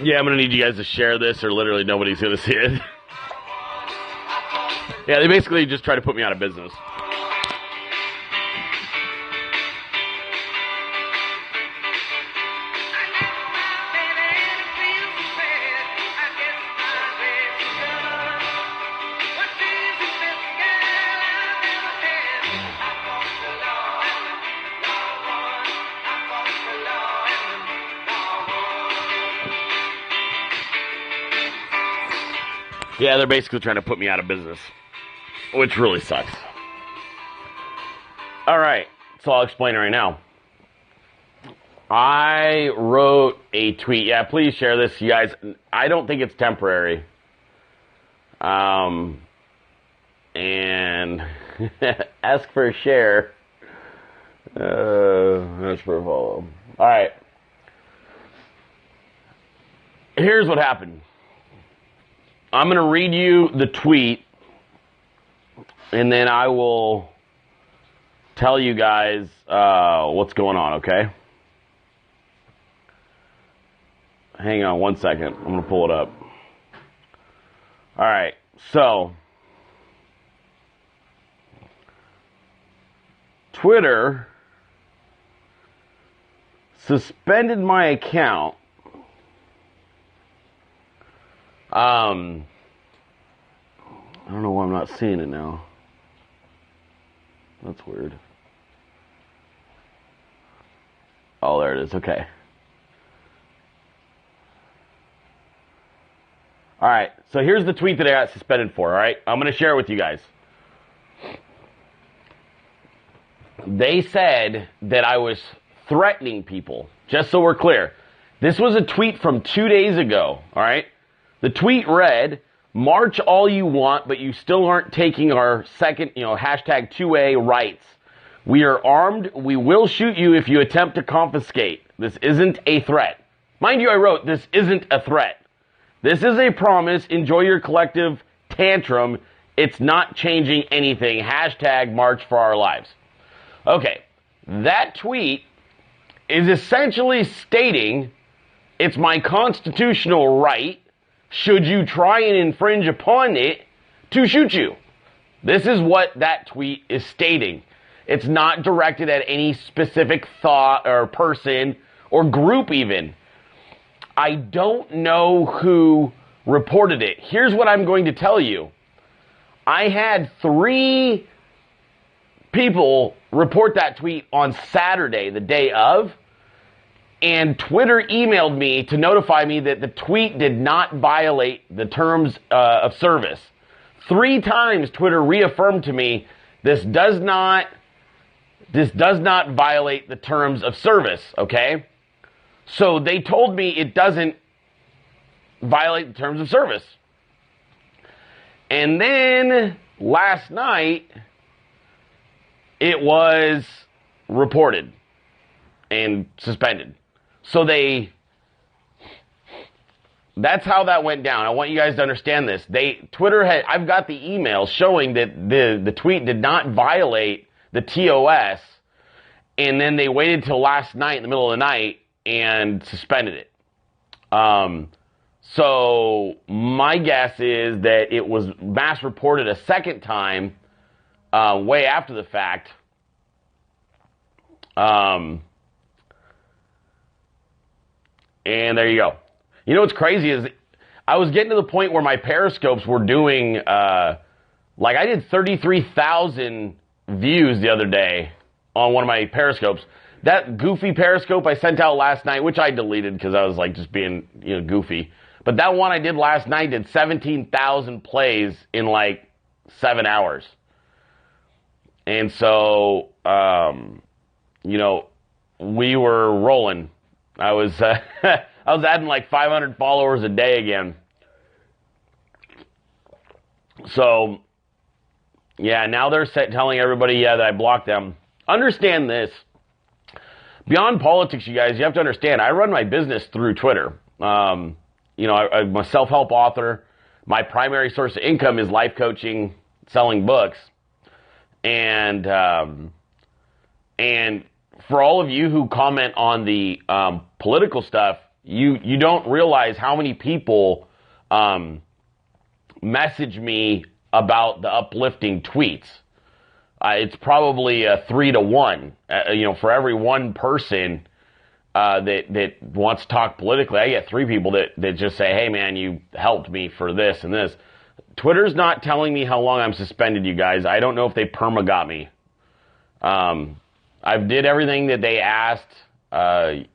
Yeah, I'm going to need you guys to share this or literally nobody's going to see it. Yeah, they basically just try to put me out of business. Yeah, they're basically trying to put me out of business, which really sucks. All right, so I'll explain it right now. I wrote a tweet. Yeah, please share this, you guys. I don't think it's temporary. And ask for a share. Ask for a follow. All right. Here's what happened. I'm going to read you the tweet, and then I will tell you guys what's going on, okay? Hang on one second. I'm going to pull it up. All right, so Twitter suspended my account. I don't know why I'm not seeing it now. That's weird. Oh, there it is. Okay. All right. So here's the tweet that I got suspended for. All right. I'm going to share it with you guys. They said that I was threatening people. Just so we're clear. This was a tweet from 2 days ago. All right. The tweet read, "March all you want, but you still aren't taking our second, hashtag 2A rights. We are armed. We will shoot you if you attempt to confiscate. This isn't a threat." Mind you, I wrote, this isn't a threat. This is a promise. Enjoy your collective tantrum. It's not changing anything. Hashtag March for Our Lives. Okay. That tweet is essentially stating it's my constitutional right, should you try and infringe upon it, to shoot you. This is what that tweet is stating. It's not directed at any specific thought or person or group even. I don't know who reported it. Here's what I'm going to tell you. I had 3 people report that tweet on Saturday, the day of, and Twitter emailed me to notify me that the tweet did not violate the terms of service. 3 times Twitter reaffirmed to me this does not violate the terms of service, okay? So they told me it doesn't violate the terms of service. And then last night, it was reported and suspended. So that's how that went down. I want you guys to understand this. I've got the email showing that the tweet did not violate the TOS, and then they waited till last night in the middle of the night and suspended it. So my guess is that it was mass reported a second time, way after the fact. And there you go. You know what's crazy is I was getting to the point where my periscopes were doing, I did 33,000 views the other day on one of my periscopes. That goofy periscope I sent out last night, which I deleted because I was just being, goofy. But that one I did last night did 17,000 plays in 7 hours. And so, we were rolling. I was adding 500 followers a day again. So, yeah, now they're telling everybody, that I blocked them. Understand this. Beyond politics, you guys, you have to understand, I run my business through Twitter. I'm a self-help author. My primary source of income is life coaching, selling books. And for all of you who comment on the political stuff, You don't realize how many people message me about the uplifting tweets. It's probably a 3 to 1. For every one person that wants to talk politically, I get 3 people that just say, hey man, you helped me for this and this. Twitter's not telling me how long I'm suspended, you guys. I don't know if they perma-got me. I did everything that they asked. I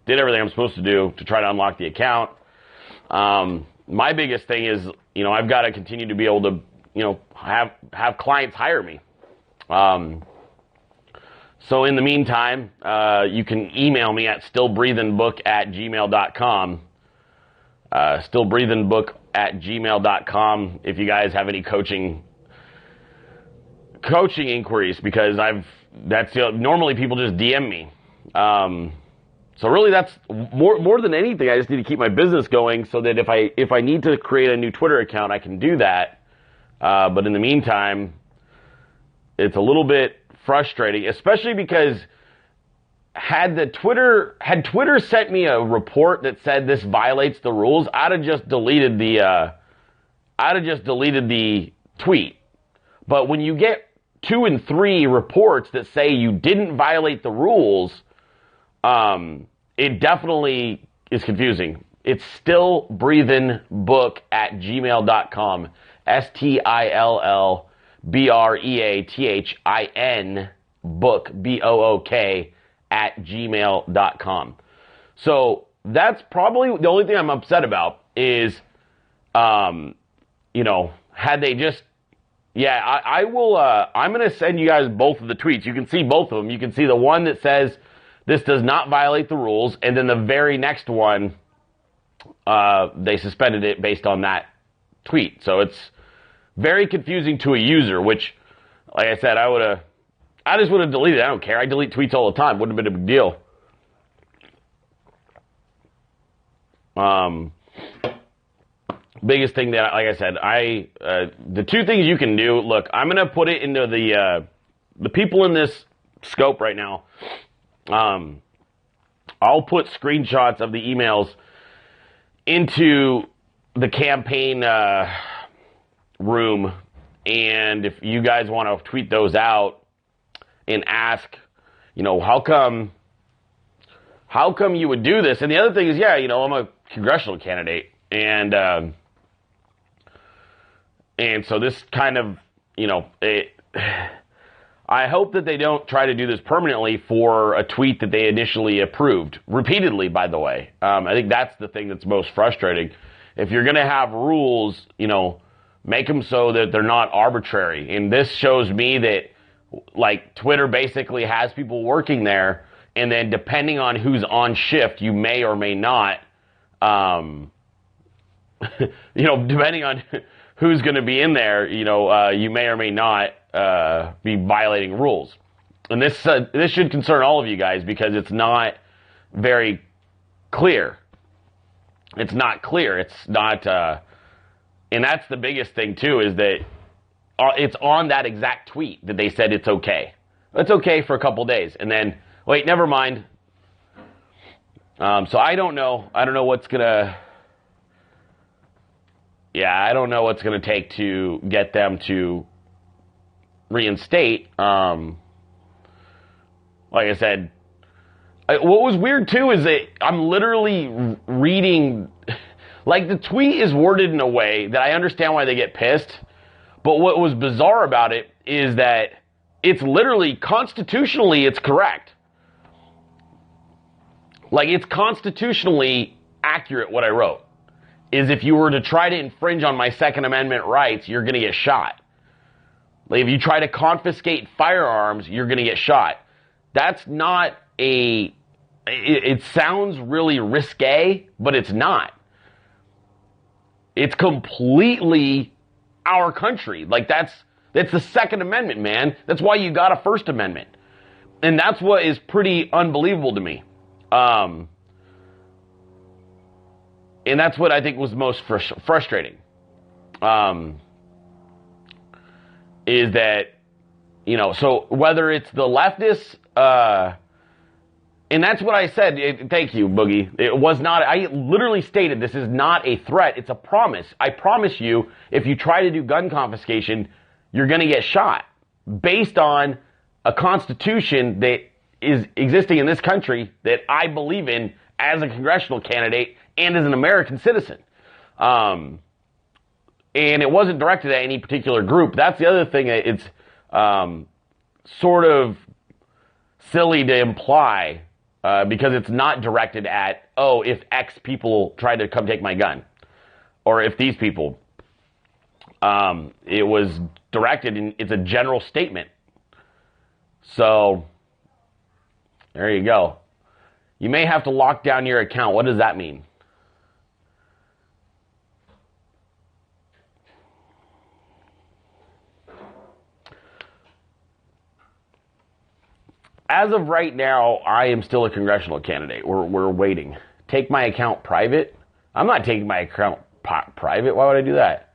did everything I'm supposed to do to try to unlock the account. My biggest thing is, I've got to continue to be able to, have clients hire me. So in the meantime, you can email me at stillbreathingbook@gmail.com. Stillbreathingbook@gmail.com if you guys have any coaching inquiries, because normally people just DM me. So really that's more than anything, I just need to keep my business going so that if I need to create a new Twitter account, I can do that. But in the meantime, it's a little bit frustrating, especially because had Twitter sent me a report that said this violates the rules, I'd have just deleted the tweet. But when you get 2 and 3 reports that say you didn't violate the rules, it definitely is confusing. It's stillbreathingbook@gmail.com. STILLBREATHIN book BOOK @gmail.com. So that's probably the only thing I'm upset about is, had they just, I will, I'm going to send you guys both of the tweets. You can see both of them. You can see the one that says this does not violate the rules, and then the very next one, they suspended it based on that tweet. So it's very confusing to a user, which, like I said, I just would have deleted it. I don't care. I delete tweets all the time. Wouldn't have been a big deal. Biggest thing that, like I said, the 2 things you can do, look, I'm going to put it into the people in this scope right now. I'll put screenshots of the emails into the campaign room, and if you guys want to tweet those out and ask, how come you would do this? And the other thing is, I'm a congressional candidate, and so this kind of, I hope that they don't try to do this permanently for a tweet that they initially approved, repeatedly, by the way. I think that's the thing that's most frustrating. If you're going to have rules, make them so that they're not arbitrary. And this shows me that, like, Twitter basically has people working there, and then depending on who's on shift, you may or may not, depending on who's going to be in there, you may or may not be violating rules. And this should concern all of you guys, because it's not very clear. It's not clear. It's not, and that's the biggest thing too, is that it's on that exact tweet that they said it's okay. It's okay for a couple days, and then wait, never mind. So I don't know. I don't know what's gonna. Yeah, I don't know what's gonna take to get them to reinstate. Like I said, what was weird too is that I'm literally reading, like, the tweet is worded in a way that I understand why they get pissed, but what was bizarre about it is that it's literally, constitutionally, it's correct. Like, it's constitutionally accurate what I wrote. Is if you were to try to infringe on my Second Amendment rights, you're going to get shot. Like, if you try to confiscate firearms, you're going to get shot. That's not it sounds really risque, but it's not. It's completely our country. Like, that's the Second Amendment, man. That's why you got a First Amendment. And that's what is pretty unbelievable to me. And that's what I think was most frustrating. Is that, so whether it's the leftists, And that's what I said. Thank you, Boogie. It was not, I literally stated this is not a threat. It's a promise. I promise you, if you try to do gun confiscation, you're going to get shot based on a constitution that is existing in this country that I believe in as a congressional candidate and as an American citizen. And it wasn't directed at any particular group. That's the other thing. It's sort of silly to imply because it's not directed at, oh, if X people tried to come take my gun, or if these people. It was directed, and it's a general statement. So, there you go. You may have to lock down your account. What does that mean? As of right now, I am still a congressional candidate. We're waiting. Take my account private? I'm not taking my account private. Why would I do that?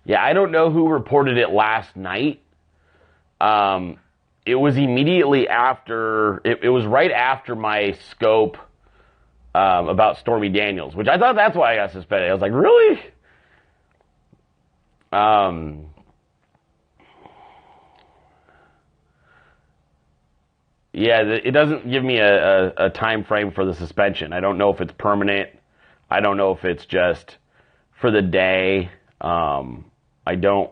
Yeah, I don't know who reported it last night. It was immediately after, it was right after my scope about Stormy Daniels, which I thought that's why I got suspended. I was like, really? Yeah, it doesn't give me a time frame for the suspension. I don't know if it's permanent. I don't know if it's just for the day. I don't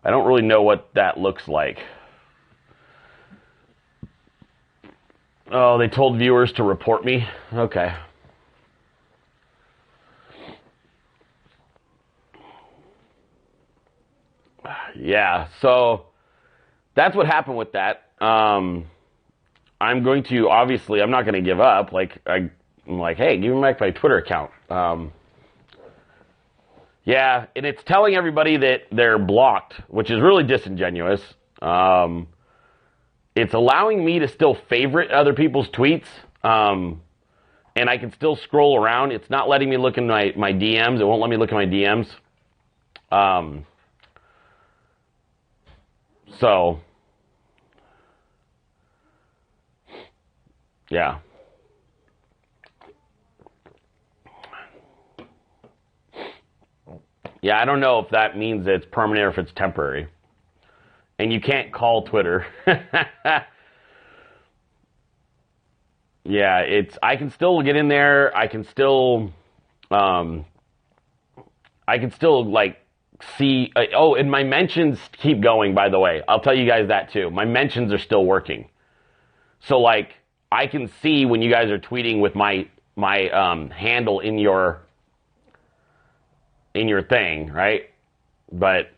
really know what that looks like. Oh, they told viewers to report me? Okay. Yeah, so that's what happened with that. I'm going to, obviously, I'm not going to give up. I'm like, hey, give me back my Twitter account. Yeah, and it's telling everybody that they're blocked, which is really disingenuous. It's allowing me to still favorite other people's tweets, and I can still scroll around. It's not letting me look in my DMs. It won't let me look at my DMs. So, yeah. Yeah, I don't know if that means that it's permanent or if it's temporary. And you can't call Twitter. Yeah, I can still get in there. I can still like see, and my mentions keep going, by the way. I'll tell you guys that too. My mentions are still working. So like, I can see when you guys are tweeting with my handle in your thing, right? But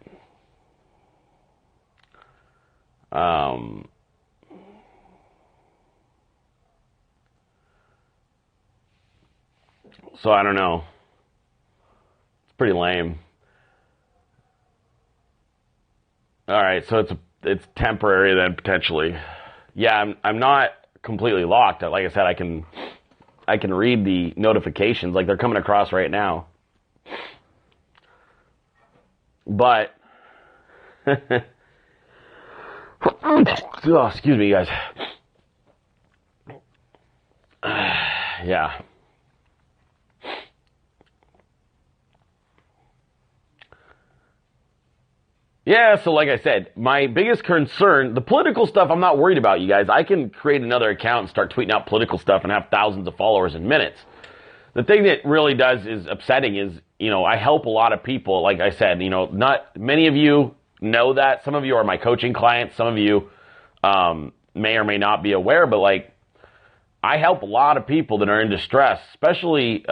so I don't know. It's pretty lame. All right, so it's temporary then, potentially. Yeah, I'm not completely locked. Like I said, I can read the notifications, like they're coming across right now. But oh, excuse me, guys. Yeah. Yeah, so like I said, my biggest concern, the political stuff, I'm not worried about, you guys. I can create another account and start tweeting out political stuff and have thousands of followers in minutes. The thing that really is upsetting is, I help a lot of people. Like I said, not many of you know that. Some of you are my coaching clients. Some of you may or may not be aware, but like, I help a lot of people that are in distress, especially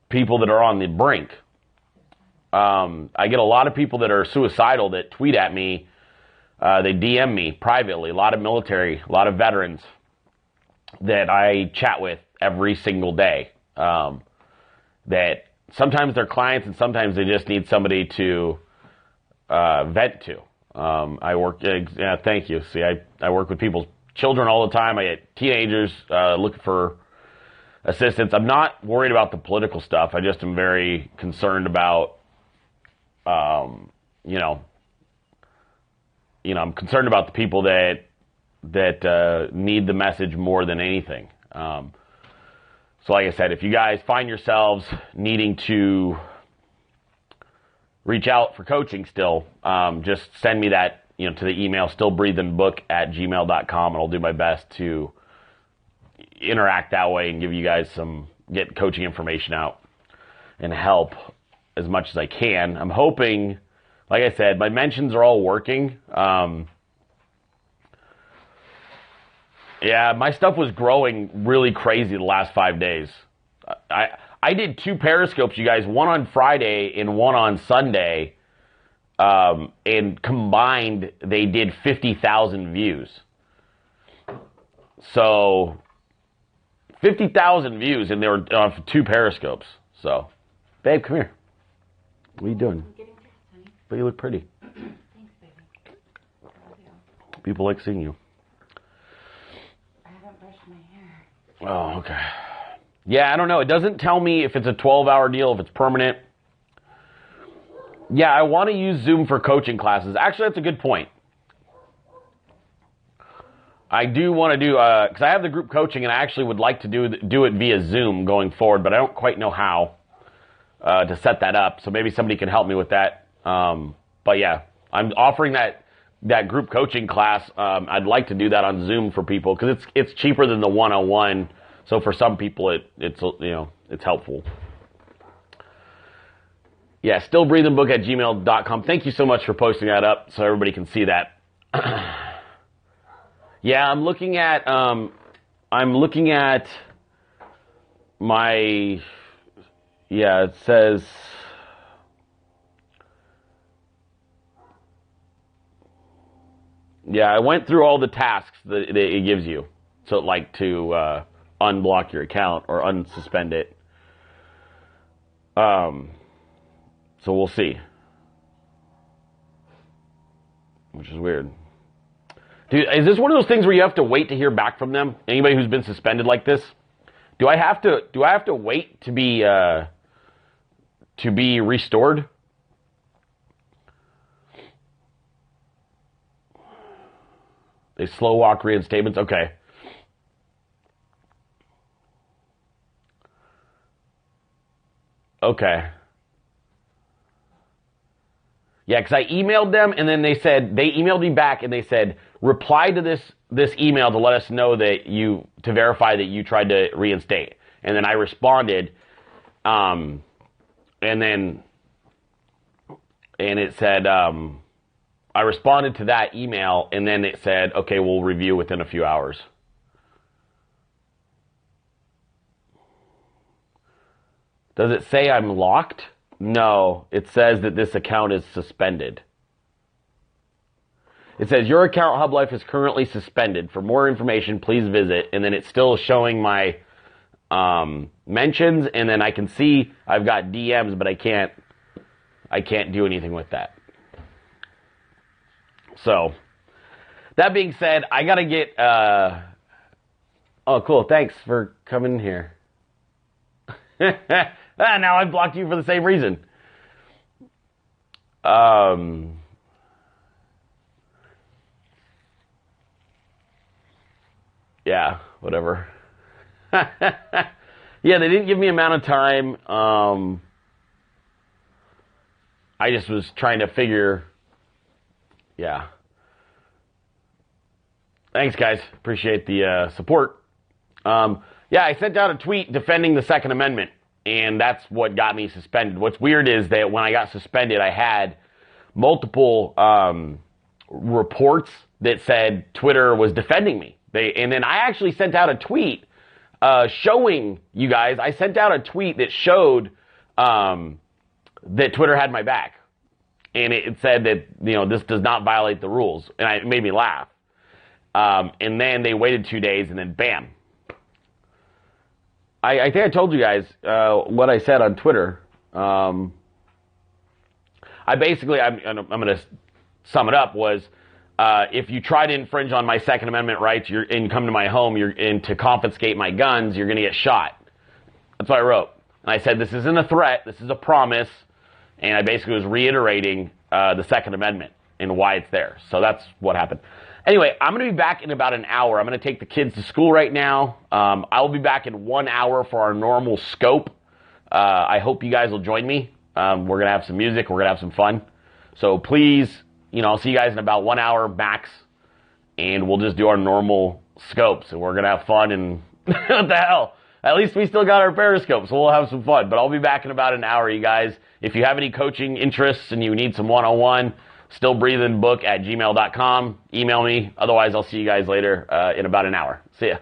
people that are on the brink. I get a lot of people that are suicidal that tweet at me. They DM me privately. A lot of military, a lot of veterans that I chat with every single day. That sometimes they're clients and sometimes they just need somebody to vent to. I work. Thank you. See, I work with people's children all the time. I get teenagers looking for assistance. I'm not worried about the political stuff. I just am very concerned about, I'm concerned about the people that need the message more than anything. So like I said, if you guys find yourselves needing to reach out for coaching still, just send me that, to the email, stillbreathingbook@gmail.com, and I'll do my best to interact that way and give you guys get coaching information out and help as much as I can. I'm hoping, like I said, my mentions are all working. Yeah, my stuff was growing really crazy the last 5 days. I did 2 Periscopes, you guys, one on Friday and one on Sunday, and combined they did 50,000 views. So 50,000 views, and they were on 2 Periscopes. So, babe, come here. What are you doing? I'm getting dressed, honey. But you look pretty. Thanks, baby. People like seeing you. I haven't brushed my hair. Oh, okay. Yeah, I don't know. It doesn't tell me if it's a 12-hour deal, if it's permanent. Yeah, I want to use Zoom for coaching classes. Actually, that's a good point. I do want to do, because I have the group coaching, and I actually would like to do it via Zoom going forward, but I don't quite know how to set that up. So maybe somebody can help me with that. But yeah, I'm offering that group coaching class. I'd like to do that on Zoom for people because it's cheaper than the one-on-one. So for some people, it's helpful. Yeah, stillbreathingbook@gmail.com. Thank you so much for posting that up so everybody can see that. Yeah, I'm looking at my, yeah, it says, yeah, I went through all the tasks that it gives you. So like to unblock your account or unsuspend it. So we'll see. Which is weird. Dude, is this one of those things where you have to wait to hear back from them? Anybody who's been suspended like this? Do I have to wait to be restored? They slow walk reinstatements? Okay. Okay. Yeah, because I emailed them, and then they emailed me back, and they said, reply to this email to let us know to verify that you tried to reinstate. And then I responded, and it said, I responded to that email, and then it said, okay, we'll review within a few hours. Does it say I'm locked? No, it says that this account is suspended. It says your account Hublife is currently suspended. For more information, please visit. And then it's still showing my mentions, and then I can see I've got DMs, but I can't do anything with that. So, that being said, I gotta get. Oh, cool! Thanks for coming here. Now I blocked you for the same reason. Yeah, whatever. Yeah, they didn't give me amount of time. I just was trying to figure. Yeah. Thanks, guys. Appreciate the support. Yeah, I sent out a tweet defending the Second Amendment, and that's what got me suspended. What's weird is that when I got suspended, I had multiple reports that said Twitter was defending me. And then I actually sent out a tweet showing you guys. I sent out a tweet that showed that Twitter had my back, and it said that this does not violate the rules, and it made me laugh. And then they waited 2 days, and then bam. I think I told you guys what I said on Twitter. I'm going to sum it up, was if you try to infringe on my Second Amendment rights and come to my home and to confiscate my guns, you're going to get shot. That's what I wrote. And I said, this isn't a threat. This is a promise. And I basically was reiterating the Second Amendment and why it's there. So that's what happened. Anyway, I'm going to be back in about an hour. I'm going to take the kids to school right now. I will be back in 1 hour for our normal scope. I hope you guys will join me. We're going to have some music. We're going to have some fun. So please, I'll see you guys in about 1 hour max. And we'll just do our normal scopes. And we're going to have fun. And what the hell? At least we still got our Periscope, so we'll have some fun. But I'll be back in about an hour, you guys. If you have any coaching interests and you need some one-on-one, stillbreathingbook@gmail.com. Email me. Otherwise, I'll see you guys later in about an hour. See ya.